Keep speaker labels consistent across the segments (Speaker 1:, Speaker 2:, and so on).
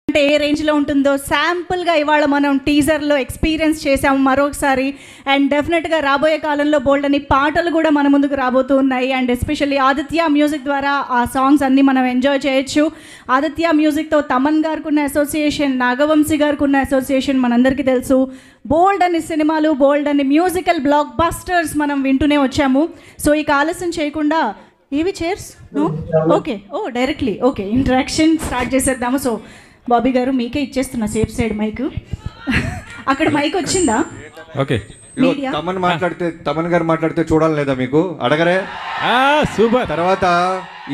Speaker 1: అంటే ఏ రేంజ్లో ఉంటుందో శాంపుల్గా ఇవాళ మనం టీజర్లో ఎక్స్పీరియన్స్ చేసాము మరొకసారి. అండ్ డెఫినెట్గా రాబోయే కాలంలో బోల్డ్ అని పాటలు కూడా మన ముందుకు రాబోతూ ఉన్నాయి. అండ్ ఎస్పెషల్లీ ఆదిత్య మ్యూజిక్ ద్వారా ఆ సాంగ్స్ అన్నీ మనం ఎంజాయ్ చేయొచ్చు. ఆదిత్య మ్యూజిక్తో తమన్ గారికి ఉన్న అసోసియేషన్, నాగవంశీ గారికి ఉన్న అసోసియేషన్ మనందరికీ తెలుసు. బోల్డ్ అని సినిమాలు, బోల్డ్ అని మ్యూజికల్ బ్లాక్ బస్టర్స్ మనం వింటూనే వచ్చాము. సో ఇక ఆలస్యం చేయకుండా ఏవి chairs okay directly interaction start చేసేద్దాము. సో బాబీ గారు మీకే ఇచ్చేస్తున్నా సేఫ్ సైడ్ మైక్. అక్కడ మైక్ వచ్చిందా?
Speaker 2: ఓకే.
Speaker 3: తమన్ గారు మాట్లాడితే చూడాలి లేదా మీకు? అడగరే
Speaker 2: సూపర్.
Speaker 3: తర్వాత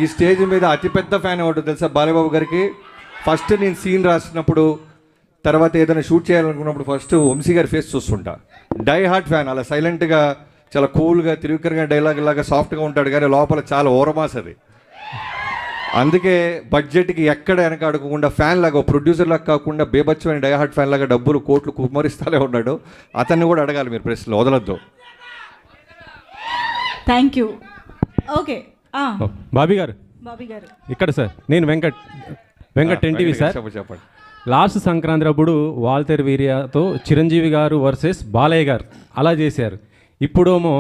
Speaker 3: ఈ స్టేజ్ మీద అతిపెద్ద ఫ్యాన్ ఎవరు తెలుసా? బాలయ్యబాబు గారికి. ఫస్ట్ నేను సీన్ రాసినప్పుడు, తర్వాత ఏదైనా షూట్ చేయాలనుకున్నప్పుడు ఫస్ట్ వంశీ గారి ఫేస్ చూస్తుంటా. Die hard fan. అలా సైలెంట్గా, చాలా కూల్గా, తిరుగుకరగా డైలాగ్ లాగా సాఫ్ట్గా ఉంటాడు, కానీ లోపల చాలా ఓరమాస్ అది. అందుకే బడ్జెట్కి ఎక్కడ వెనకాడకుండా ఫ్యాన్ లాగా, ప్రొడ్యూసర్ లాగా కాకుండా బేబచ్చమైన డైహార్ట్ ఫ్యాన్ లాగా డబ్బులు కోట్లు కుమ్మరిస్తానే ఉన్నాడు. అతన్ని కూడా అడగాలి మీరు ప్రశ్నలు, వదలొద్దు.
Speaker 1: Thank you. ఓకే
Speaker 2: బాబీ గారు ఇక్కడ సార్, నేను వెంకట్ ఎన్టీవీ సార్.
Speaker 3: చెప్పండి.
Speaker 2: లాస్ట్ సంక్రాంతి అప్పుడు వాల్తేర్ వీరియాతో చిరంజీవి గారు వర్సెస్ బాలయ్య గారు అలా చేశారు. ఇప్పుడేమో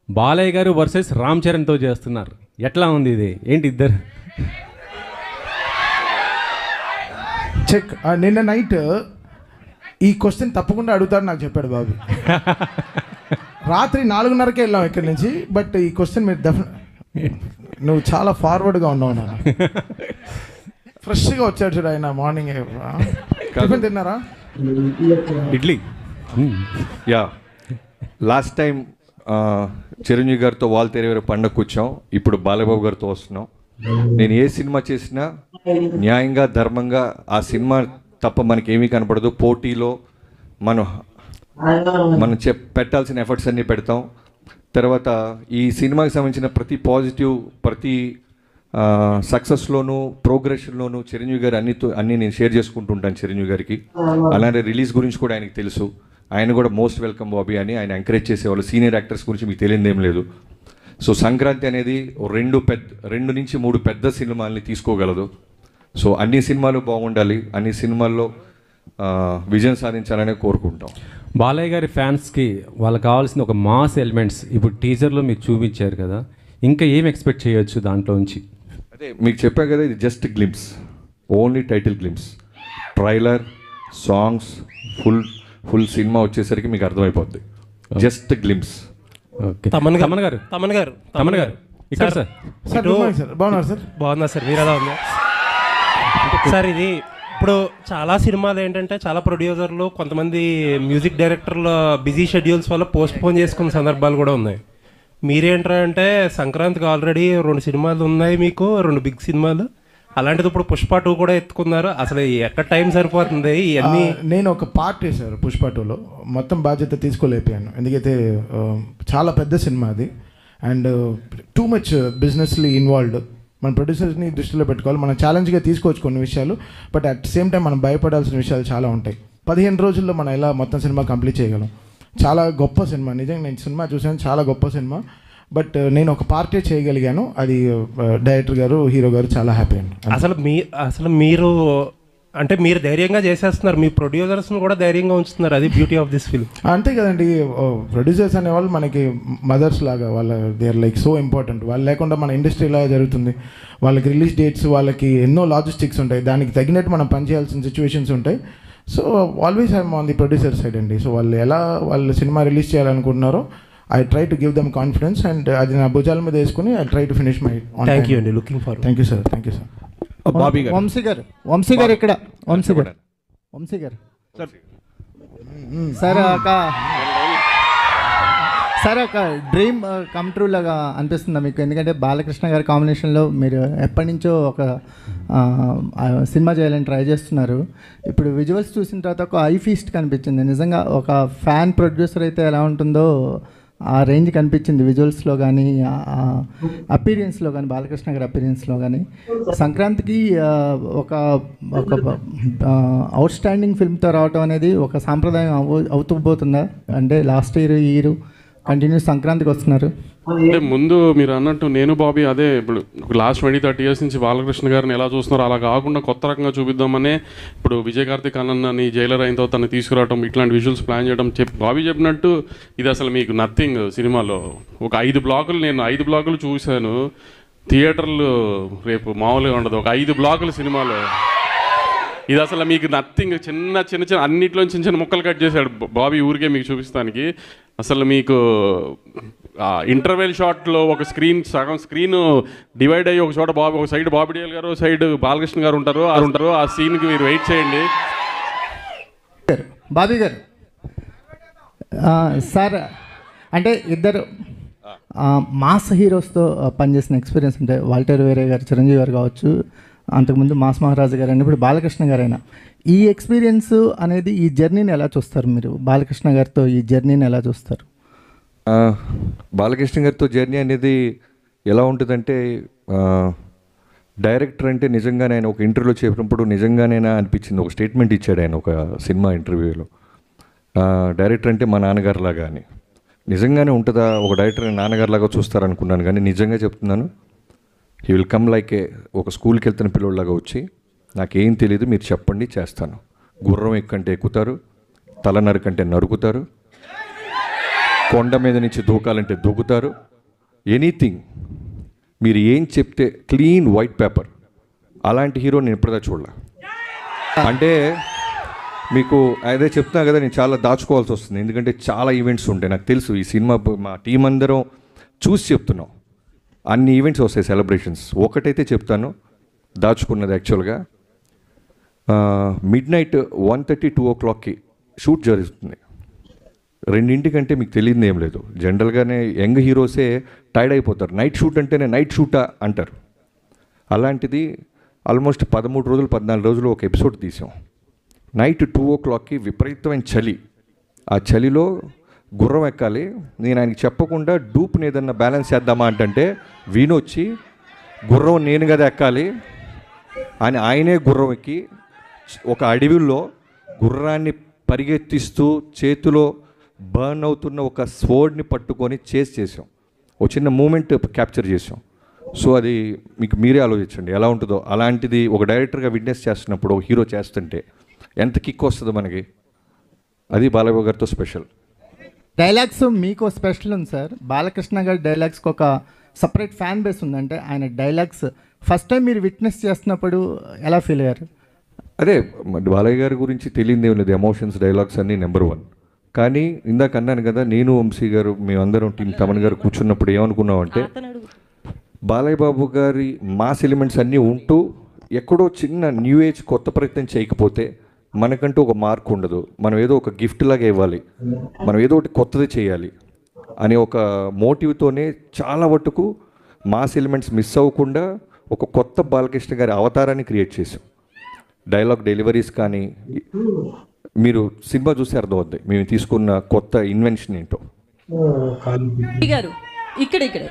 Speaker 2: బాలయ్య గారు వర్సెస్ రామ్ చరణ్తో చేస్తున్నారు. ఎట్లా ఉంది ఇది? ఏంటి ఇద్దరు?
Speaker 4: చెక్. నిన్న నైట్ ఈ క్వశ్చన్ తప్పకుండా అడుగుతాడు నాకు చెప్పాడు బాబు. రాత్రి 4:30కే వెళ్ళాం ఇక్కడి నుంచి. బట్ ఈ క్వశ్చన్ మీరు నువ్వు చాలా ఫార్వర్డ్గా ఉన్నావు. నా ఫ్రెష్గా వచ్చాడు చూడు ఆయన. మార్నింగ్ టిఫిన్ తిన్నారా?
Speaker 2: Idli.
Speaker 3: Yeah, last time Chiranjeevi గారితో వాల్తేరు పండగ కూర్చాం. ఇప్పుడు బాలయ్యబాబు గారితో వస్తున్నాం. నేను ఏ సినిమా చేసినా న్యాయంగా, ధర్మంగా ఆ సినిమా తప్ప మనకేమీ కనపడదు. పోటీలో మనం పెట్టాల్సిన ఎఫర్ట్స్ అన్నీ పెడతాం. తర్వాత ఈ సినిమాకి సంబంధించిన ప్రతి పాజిటివ్, ప్రతి సక్సెస్లోనూ, ప్రోగ్రెషన్లోనూ చిరంజీవి గారు అన్నీ నేను షేర్ చేసుకుంటుంటాను చిరంజీవి గారికి. అలానే రిలీజ్ గురించి కూడా ఆయనకి తెలుసు. ఆయన కూడా మోస్ట్ వెల్కమ్ బాబీ అని ఆయన ఎంకరేజ్ చేసేవాళ్ళు. సీనియర్ యాక్టర్స్ గురించి మీకు తెలియదేం లేదు. సో సంక్రాంతి అనేది 2 నుంచి 3 పెద్ద సినిమాల్ని తీసుకోగలదు. సో అన్ని సినిమాలు బాగుండాలి, అన్ని సినిమాల్లో విజయం సాధించాలని కోరుకుంటాం.
Speaker 2: బాలయ్య గారి ఫ్యాన్స్కి వాళ్ళకి కావాల్సిన ఒక మాస్ ఎలిమెంట్స్ ఇప్పుడు టీజర్లో మీరు చూపించారు కదా, ఇంకా ఏం ఎక్స్పెక్ట్ చేయొచ్చు దాంట్లో నుంచి?
Speaker 3: అదే మీకు చెప్పా కదా, ఇది just glimpse, only title glimpse. Trailer, songs, full cinema వచ్చేసరికి మీకు అర్థమైపోద్ది. Just glimpse.
Speaker 5: తమన్ గారు
Speaker 2: ఇక్కడ సార్.
Speaker 4: బాగున్నారు సార్?
Speaker 5: బాగున్నా సార్, మీరు ఎలా ఉన్నారు సార్? ఇది ఇప్పుడు చాలా సినిమాలు ఏంటంటే చాలా ప్రొడ్యూసర్లు, కొంతమంది మ్యూజిక్ డైరెక్టర్లు బిజీ షెడ్యూల్స్ వల్ల పోస్ట్ పోన్ చేసుకున్న సందర్భాలు కూడా ఉన్నాయి. మీరేంటంటే సంక్రాంతికి ఆల్రెడీ 2 సినిమాలు ఉన్నాయి మీకు, 2 బిగ్ సినిమాలు. అలాంటిది ఇప్పుడు పుష్ప 2 కూడా ఎత్తుకున్నారు. అసలు ఎక్కడ టైం సరిపోతుంది ఇవన్నీ?
Speaker 4: నేను ఒక పార్ట్ చేశాను పుష్ప 2లో, మొత్తం బాధ్యత తీసుకోలేకపోయాను. ఎందుకైతే చాలా పెద్ద సినిమా అది. And too much businessly involved. మన ప్రొడ్యూసర్స్ని దృష్టిలో పెట్టుకోవాలి. మనం ఛాలెంజ్గా తీసుకోవచ్చు కొన్ని విషయాలు, బట్ అట్ సేమ్ టైం మనం భయపడాల్సిన విషయాలు చాలా ఉంటాయి. 15 రోజుల్లో మనం ఎలా మొత్తం సినిమా కంప్లీట్ చేయగలం? చాలా గొప్ప సినిమా, నిజంగా నేను సినిమా చూసాను, చాలా గొప్ప సినిమా. బట్ నేను ఒక పార్టీ చేయగలిగాను. అది డైరెక్టర్ గారు, హీరో గారు చాలా హ్యాపీ అండి.
Speaker 5: అసలు మీరు అంటే మీరు ధైర్యంగా చేసేస్తున్నారు, మీ ప్రొడ్యూసర్స్ని కూడా ధైర్యంగా ఉంచుతున్నారు. అది బ్యూటీ ఆఫ్ దిస్ ఫిల్మ్.
Speaker 4: అంతే కదండి. ప్రొడ్యూసర్స్ అనేవాళ్ళు మనకి మదర్స్ లాగా, వాళ్ళ they are like so important. వాళ్ళు లేకుండా మన ఇండస్ట్రీ ఇలా జరుగుతుంది. వాళ్ళకి రిలీజ్ డేట్స్, వాళ్ళకి ఎన్నో లాజిస్టిక్స్ ఉంటాయి, దానికి తగినట్టు మనం పనిచేయాల్సిన సిచ్యువేషన్స్ ఉంటాయి. So always I'm on the producer side అండి. సో వాళ్ళు సినిమా రిలీజ్ చేయాలనుకుంటున్నారో I try to give them confidence, and అది నా భుజాల మీద వేసుకుని I try to finish my on time.
Speaker 5: Thank you అండి, looking forward.
Speaker 4: Thank you sir.
Speaker 6: Bobby గారు, వంశీ గారు ఇక్కడ. వంశీ గారు సార్ ఒక డ్రీమ్ కమ్ ట్రూ లాగా అనిపిస్తుందా మీకు? ఎందుకంటే బాలకృష్ణ గారి కాంబినేషన్లో మీరు ఎప్పటి నుంచో ఒక సినిమా చేయాలని ట్రై చేస్తున్నారు. ఇప్పుడు విజువల్స్ చూసిన తర్వాత ఒక ఐ ఫీస్ట్ కనిపించింది. నిజంగా ఒక ఫ్యాన్ ప్రొడ్యూసర్ అయితే ఎలా ఉంటుందో ఆ రేంజ్ కనిపించింది విజువల్స్లో కానీ, అపీరియన్స్లో కానీ, బాలకృష్ణ గారి అపీరియన్స్లో కానీ. సంక్రాంతికి ఒక అవుట్ స్టాండింగ్ ఫిల్మ్తో రావటం అనేది ఒక సాంప్రదాయం అవుతూ పోతుందా? అంటే లాస్ట్ ఇయర్ కంటిన్యూస్ సంక్రాంతికి వస్తున్నారు.
Speaker 7: అంటే ముందు మీరు అన్నట్టు నేను బాబీ అదే ఇప్పుడు లాస్ట్ 20-30 ఇయర్స్ నుంచి బాలకృష్ణ గారిని ఎలా చూస్తున్నారో అలా కాకుండా కొత్త రకంగా చూపిద్దామనే ఇప్పుడు విజయ్ కార్తిక్ అన్నని జైలర్ అయిన తర్వాత తను తీసుకురావడం ఇట్లాంటి విజువల్స్ ప్లాన్ చేయడం బాబీ చెప్పినట్టు ఇది అసలు మీకు నథింగ్. సినిమాలో ఒక 5 బ్లాకులు నేను 5 బ్లాకులు చూశాను. థియేటర్లు రేపు మామూలుగా ఉండదు. ఒక 5 బ్లాకులు సినిమాలో ఇది అసలు మీకు నథింగ్. చిన్న చిన్న చిన్న అన్నిట్లో చిన్న చిన్న ముక్కలు కట్ చేశాడు బాబీ ఊరికే మీకు చూపిస్తానికి. అసలు మీకు ఇంటర్వెల్ షాట్లో ఒక సగం స్క్రీన్ డివైడ్ అయ్యి ఒక చోట ఒక సైడ్ బాబీ డియోల్ గారు సైడ్ బాలకృష్ణ గారు ఉంటారు. ఆ సీన్కి మీరు వెయిట్ చేయండి.
Speaker 6: బాబీ గారు సార్ అంటే ఇద్దరు మాస్ హీరోస్తో పనిచేసిన ఎక్స్పీరియన్స్ అంటే వాల్టర్ వేరే గారు, చిరంజీవి గారు కావచ్చు, అంతకుముందు మాస్ మహారాజు గారు అయినా ఇప్పుడు బాలకృష్ణ గారైనా ఈ ఎక్స్పీరియన్స్ అనేది ఈ జర్నీని ఎలా చూస్తారు మీరు? బాలకృష్ణ గారితో ఈ జర్నీని ఎలా చూస్తారు?
Speaker 3: బాలకృష్ణ గారితో జర్నీ అనేది ఎలా ఉంటుందంటే డైరెక్టర్ అంటే నిజంగానే ఆయన ఒక ఇంటర్వ్యూలో చెప్పినప్పుడు నిజంగానేనా అనిపించింది. ఒక స్టేట్మెంట్ ఇచ్చాడు ఆయన ఒక సినిమా ఇంటర్వ్యూలో, డైరెక్టర్ అంటే మా నాన్నగారులాగా అని. నిజంగానే ఉంటుందా ఒక డైరెక్టర్ నాన్నగారులాగా చూస్తారనుకున్నాను, కానీ నిజంగా చెప్తున్నాను హీ విల్ కమ్ లైక్ ఒక స్కూల్కి వెళ్తున్న పిల్లోళ్ళలాగా వచ్చి నాకేం తెలియదు మీరు చెప్పండి చేస్తాను. గుర్రం ఎక్కంటే ఎక్కుతారు, తల నరుకంటే నరుకుతారు, కొండ మీద నుంచి దూకాలంటే దూకుతారు, ఎనీథింగ్ మీరు ఏం చెప్తే క్లీన్ వైట్ పేపర్. అలాంటి హీరో నేను ఎప్పుడదా చూడలే. అంటే మీకు అదే చెప్తున్నా కదా, నేను చాలా దాచుకోవాల్సి వస్తుంది ఎందుకంటే చాలా ఈవెంట్స్ ఉంటాయి. నాకు తెలుసు ఈ సినిమా మా టీం అందరం చూసి చెప్తున్నాం. అన్ని ఈవెంట్స్ వస్తాయి, సెలబ్రేషన్స్. ఒకటైతే చెప్తాను దాచుకున్నది యాక్చువల్గా మిడ్నైట్ 1:30-2 o'clockకి షూట్ జరుగుతుంది. 2 మీకు తెలియదు ఏం లేదు. జనరల్గానే యంగ్ హీరోసే టైర్డ్ అయిపోతారు. నైట్ షూట్ అంటేనే నైట్ షూటా అంటారు. అలాంటిది ఆల్మోస్ట్ 13 రోజులు 14 రోజులు ఒక ఎపిసోడ్ తీసాం. నైట్ 2 o'clockకి విపరీతమైన చలి. ఆ చలిలో గుర్రం ఎక్కాలి. నేను ఆయనకి చెప్పకుండా డూప్ని ఏదన్నా బ్యాలెన్స్ చేద్దామా అంటే వీణొచ్చి గుర్రం నేను కదా ఎక్కాలి అని ఆయనే గుర్రం ఎక్కి ఒక అడవిలో గుర్రాన్ని పరిగెత్తిస్తూ చేతిలో బర్న్ అవుతున్న ఒక స్వోర్డ్ని పట్టుకొని చేసాం. ఒక చిన్న మూమెంట్ క్యాప్చర్ చేసాం. సో అది మీకు మీరే ఆలోచించండి ఎలా ఉంటుందో. అలాంటిది ఒక డైరెక్టర్గా విట్నెస్ చేస్తున్నప్పుడు ఒక హీరో చేస్తుంటే ఎంత కిక్ వస్తుందో మనకి. అది బాలయ్య గారితో స్పెషల్.
Speaker 6: డైలాగ్స్ మీకు స్పెషల్ ఉంది సార్. బాలకృష్ణ గారి డైలాగ్స్కి ఒక సపరేట్ ఫ్యాన్ బేస్ ఉంది. అంటే ఆయన డైలాగ్స్ ఫస్ట్ టైం మీరు విట్నెస్ చేస్తున్నప్పుడు ఎలా ఫీల్ అయ్యారు?
Speaker 3: అదే బాలయ్య గారి గురించి తెలియదు ఏం లేదు. ఎమోషన్స్ డైలాగ్స్ అన్నీ నెంబర్ 1. కానీ ఇందాక అన్నాను కదా, నేను వంశీ గారు మేమందరం టీం తమన్ గారు కూర్చున్నప్పుడు ఏమనుకున్నామంటే బాలయ్య బాబు గారి మాస్ ఎలిమెంట్స్ అన్నీ ఉంటూ ఎక్కడో చిన్న న్యూ ఏజ్ కొత్త ప్రయత్నం చేయకపోతే మనకంటూ ఒక మార్క్ ఉండదు. మనం ఏదో ఒక గిఫ్ట్ లాగా ఇవ్వాలి, మనం ఏదో ఒకటి కొత్తది చేయాలి అనే ఒక మోటివ్తోనే చాలా మటుకు మాస్ ఎలిమెంట్స్ మిస్ అవ్వకుండా ఒక కొత్త బాలకృష్ణ గారి అవతారాన్ని క్రియేట్ చేసాం. డైలాగ్ డెలివరీస్ కానీ మీరు సినిమా చూసి అర్థమవుద్ది మేము తీసుకున్న కొత్త ఇన్వెన్షన్ ఏంటో.
Speaker 8: ఇక్కడ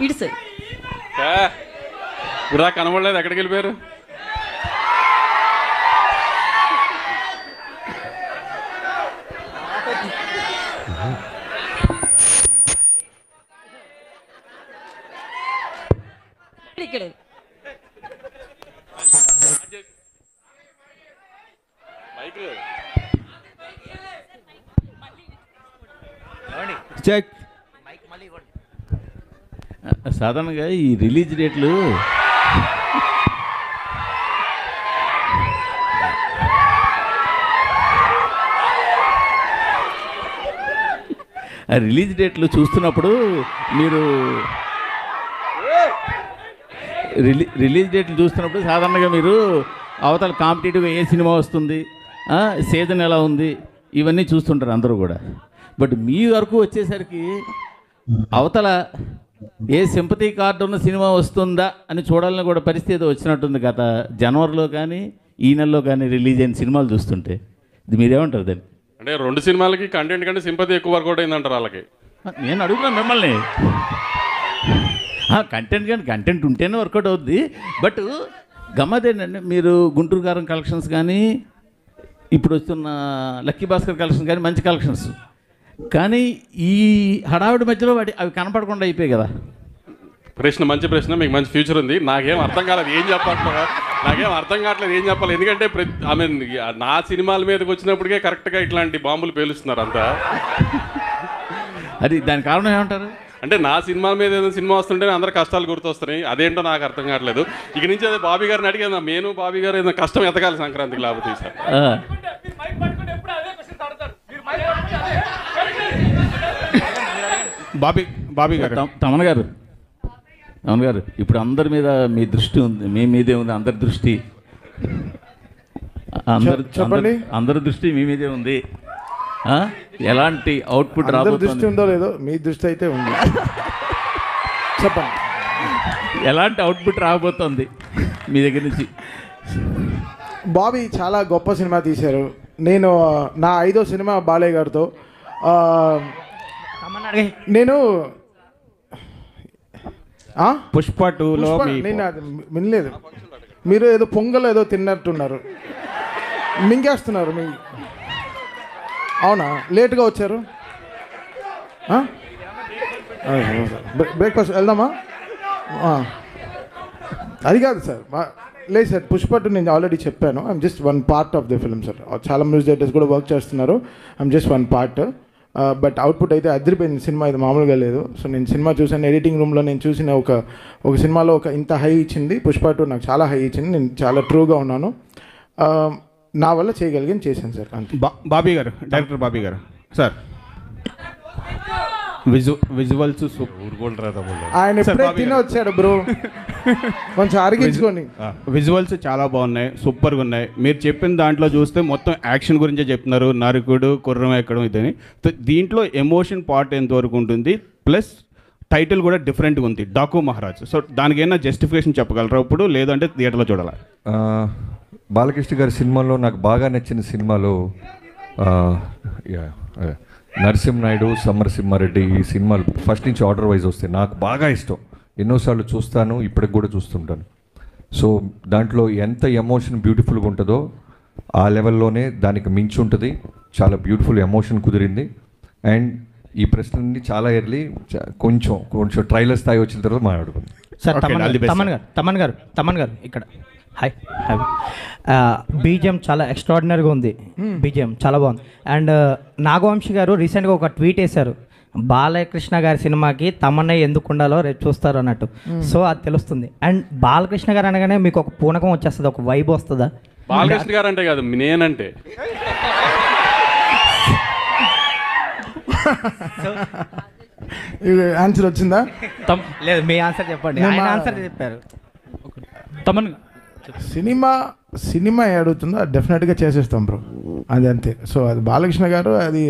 Speaker 8: ఇటు సార్
Speaker 7: ఇలా కనబడలేదు, ఎక్కడికి వెళ్ళిపోయారు?
Speaker 8: ఇక్కడ
Speaker 9: చెక్. సాధారణంగా ఈ రిలీజ్ డేట్లు రిలీజ్ డేట్లు చూస్తున్నప్పుడు మీరు రిలీజ్ డేట్లు చూస్తున్నప్పుడు సాధారణంగా మీరు అవతల కాంపిటేటివ్గా ఏ సినిమా వస్తుంది, సీజన్ ఎలా ఉంది, ఇవన్నీ చూస్తుంటారు అందరూ కూడా. బట్ మీ వరకు వచ్చేసరికి అవతల ఏ సింపతి కార్డు ఉన్న సినిమా వస్తుందా అని చూడాలని కూడా పరిస్థితి వచ్చినట్టుంది గత జనవరిలో కానీ ఈ నెలలో కానీ రిలీజ్ అయిన సినిమాలు చూస్తుంటే. ఇది మీరేమంటారు దాన్ని?
Speaker 7: అంటే 2 సినిమాలకి కంటెంట్ కంటే సింపతి ఎక్కువ వర్కౌట్ అయిందంటారు వాళ్ళకి.
Speaker 9: నేను అడుగుతున్నాను మిమ్మల్ని. కంటెంట్ కానీ కంటెంట్ ఉంటేనే వర్కౌట్ అవుద్ది. బట్ గమ్మత్ ఏంటంటే మీరు గుంటూరు గారం కలెక్షన్స్ కానీ ఇప్పుడు వస్తున్న లక్కీ భాస్కర్ కలెక్షన్స్ కానీ మంచి కలెక్షన్స్. కానీ ఈ హడావిడి మధ్యలో అవి కనపడకుండా అయిపోయాయి కదా.
Speaker 7: ప్రశ్న మంచి ప్రశ్న, మీకు మంచి ఫ్యూచర్ ఉంది. నాకేం అర్థం కాలేదు ఏం కావట్లేదు ఏం చెప్పాలి. ఎందుకంటే నా సినిమాల మీదకి వచ్చినప్పటికే కరెక్ట్గా ఇట్లాంటి బాంబులు పేలుస్తున్నారు అంతా.
Speaker 9: అది దాని కారణం ఏమంటారు?
Speaker 7: అంటే నా సినిమా మీద ఏదైనా సినిమా వస్తుంటే అందరు కష్టాలు గుర్తొస్తున్నాయి. అదేంటో నాకు అర్థం కావట్లేదు. ఇక నుంచి అదే బాబీ గారిని అడిగాను, నేను బాబీ గారు ఏదైనా కష్టం ఎతకాలి సంక్రాంతికి, లేకపోతే సార్.
Speaker 10: బాబీ గారు,
Speaker 9: తమన్ గారు ఇప్పుడు అందరి మీద మీ దృష్టి ఉంది, మీ మీదే ఉంది అందరి దృష్టి. అందరి దృష్టి మీ మీదే ఉంది. ఎలాంటి అవుట్పుట్
Speaker 4: దృష్టి ఉందో లేదో మీ దృష్టి అయితే ఉంది. చెప్పండి,
Speaker 9: ఎలాంటి అవుట్పుట్ రాబోతోంది మీ దగ్గర నుంచి?
Speaker 4: బాబీ చాలా గొప్ప సినిమా తీశారు. నేను నా 5వ సినిమా బాలయ్య గారితో. నేను
Speaker 10: పుష్ప 2లో
Speaker 4: నేను వినలేదు. మీరు ఏదో పొంగల్ ఏదో తిన్నట్టున్నారు, మింగేస్తున్నారు. అవునా, లేట్గా వచ్చారు? బ్రేక్ఫాస్ట్ వెళ్దామా? అది కాదు సార్, లేదు సార్. పుష్ప 2 నేను ఆల్రెడీ చెప్పాను. I'm just one part of the film sir. చాలా మ్యూజిక్ డైరెక్టర్స్ కూడా వర్క్ చేస్తున్నారు. I'm just one part. But output అయితే అదిరిపోయింది. సినిమా అయితే మామూలుగా లేదు. సో నేను సినిమా చూసాను, ఎడిటింగ్ రూమ్లో నేను చూసిన ఒక సినిమాలో ఇంత హై ఇచ్చింది పుష్ప 2 నాకు చాలా హై ఇచ్చింది. నేను చాలా ట్రూగా ఉన్నాను. నా వల్ల చేయగలిగాను, చేశాను సార్. అంతే.
Speaker 10: బాబీ గారు, డైరెక్టర్ బాబీ గారు సార్, విజువల్స్
Speaker 4: ఆయన ఎప్పుడే తినే వచ్చాడు బ్రో, కొంచెం అరిగించుకొని.
Speaker 10: విజువల్స్ చాలా బాగున్నాయి, సూపర్గా ఉన్నాయి. మీరు చెప్పిన దాంట్లో చూస్తే మొత్తం యాక్షన్ గురించే చెప్తున్నారు, నరుకుడు కుర్రం ఎక్కడం ఇదని. దీంట్లో ఎమోషన్ పార్ట్ ఎంతవరకు ఉంటుంది, ప్లస్ టైటిల్ కూడా డిఫరెంట్గా ఉంది, డాకు మహారాజ్. సో దానికి ఏమైనా జస్టిఫికేషన్ చెప్పగలరా ఇప్పుడు, లేదంటే థియేటర్లో చూడాలా?
Speaker 3: బాలకృష్ణ గారి సినిమాలో నాకు బాగా నచ్చిన సినిమాలో నరసింహనాయుడు, సమరసింహారెడ్డి, ఈ సినిమాలు ఫస్ట్ నుంచి ఆర్డర్ వైజ్ వస్తాయి. నాకు బాగా ఇష్టం, ఎన్నోసార్లు చూస్తాను, ఇప్పటికి కూడా చూస్తుంటాను. సో దాంట్లో ఎంత ఎమోషన్ బ్యూటిఫుల్గా ఉంటుందో ఆ లెవెల్లోనే దానికి మించి ఉంటుంది. చాలా బ్యూటిఫుల్ ఎమోషన్ కుదిరింది. అండ్ ఈ ప్రశ్నని చాలా ఎర్లీ కొంచెం ట్రైలర్ స్థాయి వచ్చిన తర్వాత మాట్లాడుకుందాం.
Speaker 11: సార్ తమన్ గారు ఇక్కడ హాయ్. బీజిఎం చాలా ఎక్స్ట్రాడినరీగా ఉంది, బీజిఎం చాలా బాగుంది. అండ్ నాగవంశి గారు రీసెంట్గా ఒక ట్వీట్ వేశారు, బాలకృష్ణ గారి సినిమాకి తమన్నా ఎందుకు ఉండాలో రేపు చూస్తారు అన్నట్టు. సో అది తెలుస్తుంది. అండ్ బాలకృష్ణ గారు అనగానే మీకు ఒక పూనకం వచ్చేస్తుంది, ఒక వైబ్ వస్తుందా?
Speaker 7: బాలకృష్ణ గారు అంటే కాదు, నేనంటే
Speaker 4: ఆన్సర్ వచ్చిందా?
Speaker 11: లేదు, మీ ఆన్సర్ చెప్పండి. ఆయన ఆన్సర్ చెప్పారు.
Speaker 10: తమన్
Speaker 4: సినిమా అడుగుతుందో డెఫినెట్గా చేసేస్తాం బ్రో, అది అంతే. సో అది బాలకృష్ణ గారు, అది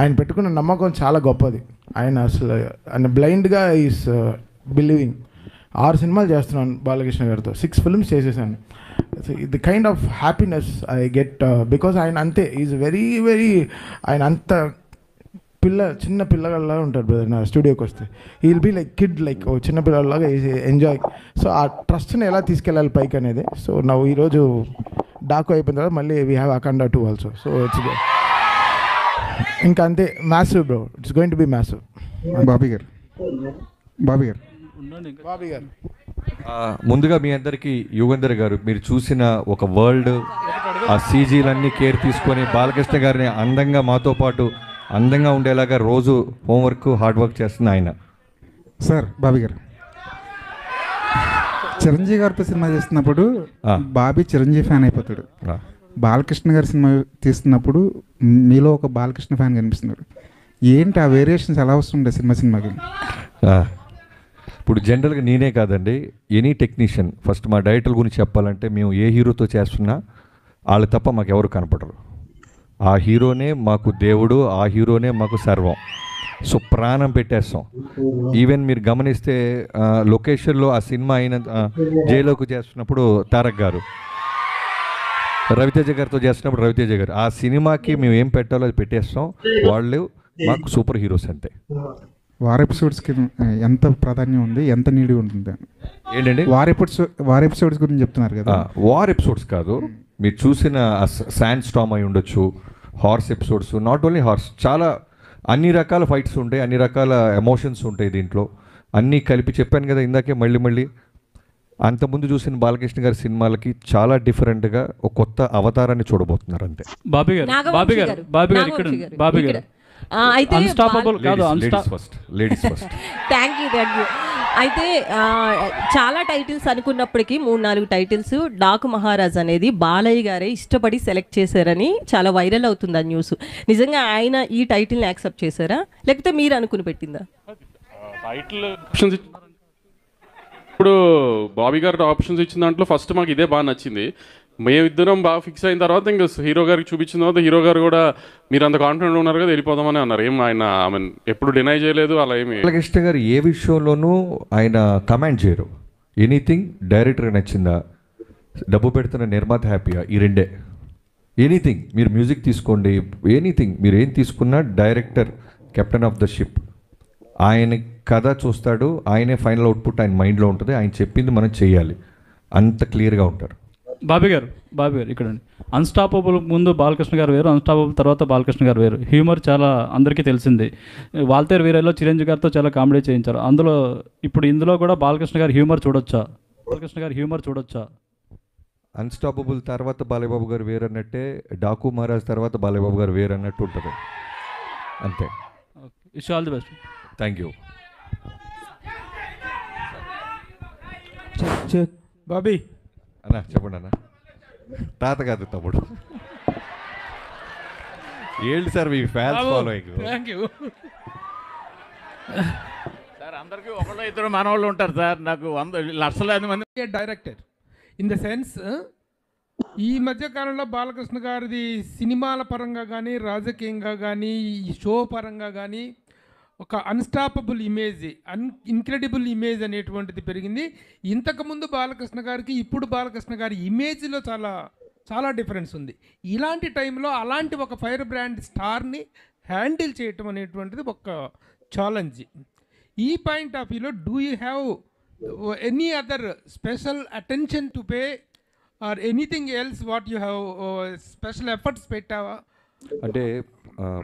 Speaker 4: ఆయన పెట్టుకున్న నమ్మకం చాలా గొప్పది. ఆయన బ్లైండ్గా ఈస్ బిలీవింగ్. 6 సినిమాలు చేస్తున్నాను బాలకృష్ణ గారితో, 6 ఫిల్మ్స్ చేసేసాను. The kind of happiness I get because ఆయన అంతే, ఈజ్ వెరీ ఆయన అంత చిన్న పిల్లగాళ్ళలాగా ఉంటారు బ్రదర్. నా స్టూడియోకి వస్తే ఈ will be like kid, like ఓ చిన్న పిల్లలాగా ఎంజాయ్. సో ఆ ట్రస్ట్ని ఎలా తీసుకెళ్ళాలి పైకి అనేది. సో నా ఈరోజు డాకు అయిపోయిన తర్వాత మళ్ళీ we have Akhanda 2 also. So it's ఇంకా అంతే, massive bro, it's going to be massive.
Speaker 10: Bobby గారు
Speaker 3: ముందుగా మీ అందరికీ యుగంధర్ గారు, మీరు చూసిన ఒక వరల్డ్, ఆ సీజీలన్నీ కేర్ తీసుకొని బాలకృష్ణ గారిని అందంగా మాతో పాటు అందంగా ఉండేలాగా రోజు హోంవర్క్ హార్డ్ వర్క్ చేస్తున్న ఆయన.
Speaker 12: సార్ బాబీ గారు, చిరంజీవి గారితో సినిమా చేస్తున్నప్పుడు బాబీ చిరంజీవి ఫ్యాన్ అయిపోతాడు. బాలకృష్ణ గారి సినిమా తీస్తున్నప్పుడు మీలో ఒక బాలకృష్ణ ఫ్యాన్ కనిపిస్తున్నాడు. ఏంటి ఆ వేరియేషన్స్ ఎలా వస్తుండే సినిమాకి?
Speaker 3: ఇప్పుడు జనరల్గా నేనే కాదండి, ఎనీ టెక్నీషియన్, ఫస్ట్ మా డైరెక్టర్ గురించి చెప్పాలంటే మేము ఏ హీరోతో చేస్తున్నా వాళ్ళు తప్ప మాకు ఎవరు కనపడరు. ఆ హీరోనే మాకు దేవుడు, ఆ హీరోనే మాకు సర్వం. సో ప్రాణం పెట్టేస్తాం. ఈవెన్ మీరు గమనిస్తే లొకేషన్లో ఆ సినిమా అయిన జైలోకి చేస్తున్నప్పుడు తారక్ గారు, రవితేజ గారితో చేస్తున్నప్పుడు రవితేజ గారు, ఆ సినిమాకి మేము ఏం పెట్టాలో అది పెట్టేస్తాం. వాళ్ళు మాకు సూపర్ హీరోస్ అంతే.
Speaker 12: వార్ ఎపిసోడ్స్కి ఎంత ప్రాధాన్యం ఉంది, ఎంత నీడి ఉంటుంది
Speaker 3: ఏంటండి?
Speaker 12: వార్ ఎపిసోడ్స్ గురించి చెప్తున్నారు కదా.
Speaker 3: వార్ ఎపిసోడ్స్ కాదు, మీరు చూసిన శాండ్ స్టామ్ అయి ఉండొచ్చు, horse episodes, not only horse, చాలా అన్ని రకాల ఫైట్స్ ఉంటాయి, అన్ని రకాల ఎమోషన్స్ ఉంటాయి దీంట్లో. అన్నీ కలిపి చెప్పాను కదా ఇందాకే, మళ్ళీ అంతకుముందు చూసిన బాలకృష్ణ గారి సినిమాలకి చాలా డిఫరెంట్గా ఒక కొత్త అవతారాన్ని చూడబోతున్నారు అంతే.
Speaker 13: బాబీ గారు ఇక్కడ బాబీ గారు
Speaker 8: అయితే
Speaker 13: అన్స్టాపబుల్ కాదు,
Speaker 3: లేడీస్ ఫస్ట్.
Speaker 8: Thank you. అయితే చాలా టైటిల్స్ అనుకున్నప్పటికీ 3-4 టైటిల్స్ డాకు మహారాజ్ అనేది బాలయ్య గారే ఇష్టపడి సెలెక్ట్ చేశారని చాలా వైరల్ అవుతుంది ఆ న్యూస్. నిజంగా ఆయన ఈ టైటిల్ని యాక్సెప్ట్ చేశారా, లేకపోతే మీరు అనుకుని పెట్టిందా?
Speaker 7: టైటిల్ ఆప్షన్స్ ఇప్పుడు బాబీ గారు ఆప్షన్స్ ఇచ్చిన దాంట్లో ఫస్ట్ మాకు ఇదే బాగా నచ్చింది. మేమిద్దరం బాగా ఫిక్స్ అయిన తర్వాత ఇంకా హీరో గారికి చూపించిన తర్వాత హీరో గారు కూడా మీరు అంత కాన్ఫిడెంట్ ఉన్నారు కదా వెళ్ళిపోదామని అన్నారు. ఏం ఆయన ఎప్పుడు డినై చేయలేదు అలా ఏమి.
Speaker 3: బాలకృష్ణ గారు ఏ విషయంలోనూ ఆయన కమెంట్ చేయరు. ఎనీథింగ్ డైరెక్టర్ నచ్చిందా, డబ్బు పెడుతున్న నిర్మాత హ్యాపీయా, ఈ రెండే. ఎనీథింగ్ మీరు మ్యూజిక్ తీసుకోండి, ఎనీథింగ్ మీరు ఏం తీసుకున్నా director captain of the ship. ఆయన కథ చూస్తాడు, ఆయనే ఫైనల్ అవుట్పుట్ ఆయన మైండ్లో ఉంటుంది, ఆయన చెప్పింది మనం చేయాలి, అంత క్లియర్గా ఉంటారు.
Speaker 13: బాబీ గారు ఇక్కడ అన్స్టాపబుల్ ముందు బాలకృష్ణ గారు వేరు, అన్స్టాపబుల్ తర్వాత బాలకృష్ణ గారు వేరు. హ్యూమర్ చాలా అందరికీ తెలిసింది. వాల్తేరు వీరలో చిరంజీవి గారితో చాలా కామెడీ చేయించారు. ఇందులో కూడా బాలకృష్ణ గారి హ్యూమర్ చూడొచ్చా?
Speaker 3: అన్స్టాపబుల్ తర్వాత బాలయ్యబాబు గారు వేరు అన్నట్టే, డాకు మహారాజ్ తర్వాత బాలయ్యబాబు గారు వేరు అన్నట్టు ఉంటుంది అంతే.
Speaker 13: Wish all the best.
Speaker 3: Thank you.
Speaker 5: Bobby
Speaker 3: అన్నా చెప్పండి అన్న. తాత కాదు తమ్ముడు. ఏంటి sir me fans following?
Speaker 13: Thank you
Speaker 9: sir. అందరికీ ఒకళ్ళు ఇద్దరు మనవాళ్ళు ఉంటారు సార్. నాకు 100 లక్షలాది మంది.
Speaker 14: డైరెక్టర్ ఇన్ ద సెన్స్ ఈ మధ్యకాలంలో బాలకృష్ణ గారిది సినిమాల పరంగా కానీ, రాజకీయంగా కానీ, ఈ షో పరంగా కానీ ఒక అన్స్టాపబుల్ ఇమేజ్, ఇన్క్రెడిబుల్ ఇమేజ్ అనేటువంటిది పెరిగింది. ఇంతకుముందు బాలకృష్ణ గారికి ఇప్పుడు బాలకృష్ణ గారి ఇమేజ్లో చాలా చాలా డిఫరెన్స్ ఉంది. ఇలాంటి టైంలో అలాంటి ఒక ఫైర్ బ్రాండ్ స్టార్ని హ్యాండిల్ చేయటం అనేటువంటిది ఒక ఛాలెంజ్. ఈ పాయింట్ ఆఫ్ వ్యూలో do you have any other special attention to pay or anything else what you have special efforts పెట్టావా?
Speaker 3: అంటే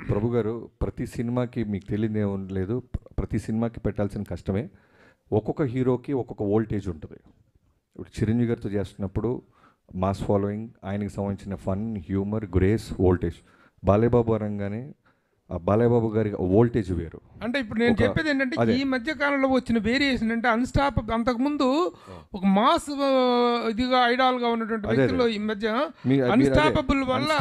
Speaker 3: ప్రభు గారు, ప్రతి సినిమాకి మీకు తెలియదే ఉండలేదు, ప్రతి సినిమాకి పెట్టాల్సిన కష్టమే. ఒక్కొక్క హీరోకి ఒక్కొక్క వోల్టేజ్ ఉంటుంది. ఇప్పుడు చిరంజీవి గారితో చేస్తున్నప్పుడు మాస్ ఫాలోయింగ్, ఆయనకి సంబంధించిన fun, humour, grace, voltage. Balayya Babu అనగానే బాలయ్యబాబు గారి వోల్టేజ్ వేరు.
Speaker 14: అంటే ఇప్పుడు నేను చెప్పేది ఏంటంటే ఈ మధ్య కాలంలో వచ్చిన వేరియేషన్ అంటే అంతకుముందు ఒక మాస్ ఇదిగా ఐడాల్గా ఉన్నటువంటి వ్యక్తులు ఈ మధ్య అన్స్టాపబుల్ వల్ల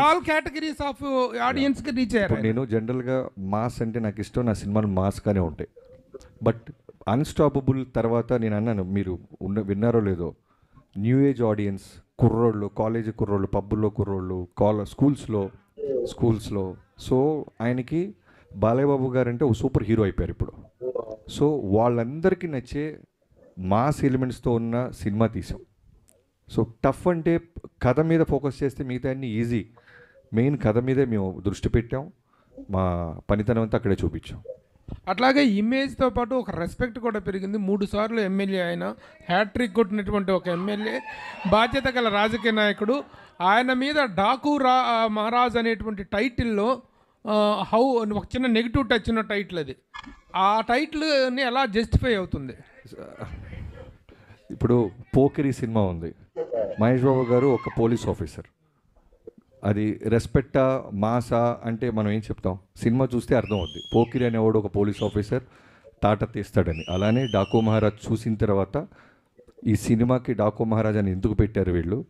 Speaker 14: ఆల్ కేటగిరీస్ ఆఫ్ ఆడియన్స్ కి రీచ్ అయ్యారు.
Speaker 3: నేను జనరల్గా మాస్ అంటే నాకు ఇష్టం, నా సినిమాలు మాస్గానే ఉంటాయి. బట్ అన్స్టాపబుల్ తర్వాత నేను అన్నాను, మీరు విన్నారో లేదో, న్యూ ఏజ్ ఆడియన్స్, కుర్రోళ్ళు, కాలేజీ కుర్రోళ్ళు, పబ్బుల్లో కుర్రోళ్ళు, స్కూల్స్లో. సో ఆయనకి బాలయ్యబాబు గారు అంటే ఒక సూపర్ హీరో అయిపోయారు ఇప్పుడు. సో వాళ్ళందరికీ నచ్చే మాస్ ఎలిమెంట్స్తో ఉన్న సినిమా తీసాం. సో టఫ్ అంటే కథ మీద ఫోకస్ చేస్తే మిగతా అన్ని ఈజీ. మెయిన్ కథ మీదే మేము దృష్టి పెట్టాం, మా పనితనం అంతా అక్కడే చూపించాం.
Speaker 14: అట్లాగే ఇమేజ్తో పాటు ఒక రెస్పెక్ట్ కూడా పెరిగింది. 3 సార్లు ఎమ్మెల్యే ఆయన, హ్యాట్రిక్ కొట్టినటువంటి ఒక ఎమ్మెల్యే, బాధ్యత గల రాజకీయ నాయకుడు. ఆయన మీద డాకు మహారాజ్ అనేటువంటి టైటిల్లో ఒక చిన్న నెగిటివ్ టచ్ ఉన్న టైటిల్ అది. ఆ టైటిల్ని ఎలా జస్టిఫై అవుతుంది?
Speaker 3: ఇప్పుడు పోకిరి సినిమా ఉంది, మహేష్ బాబు గారు ఒక పోలీస్ ఆఫీసర్. అది రెస్పెక్టా మాసా అంటే మనం ఏం చెప్తాం, సినిమా చూస్తే అర్థం అవుద్ది. పోకిరి అనేవాడు ఒక పోలీస్ ఆఫీసర్ తాట తీస్తాడని. అలానే డాకు మహారాజ్ చూసిన తర్వాత ఈ సినిమాకి డాకు మహారాజ్ అని ఎందుకు పెట్టారు, వీళ్ళు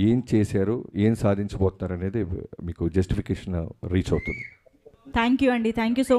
Speaker 3: ఏం చేశారు, ఏం సాధించబోతున్నారు అనేది మీకు జస్టిఫికేషన్ రీచ్ అవుతుంది.
Speaker 1: థ్యాంక్ యూ అండి, థ్యాంక్ యూ సో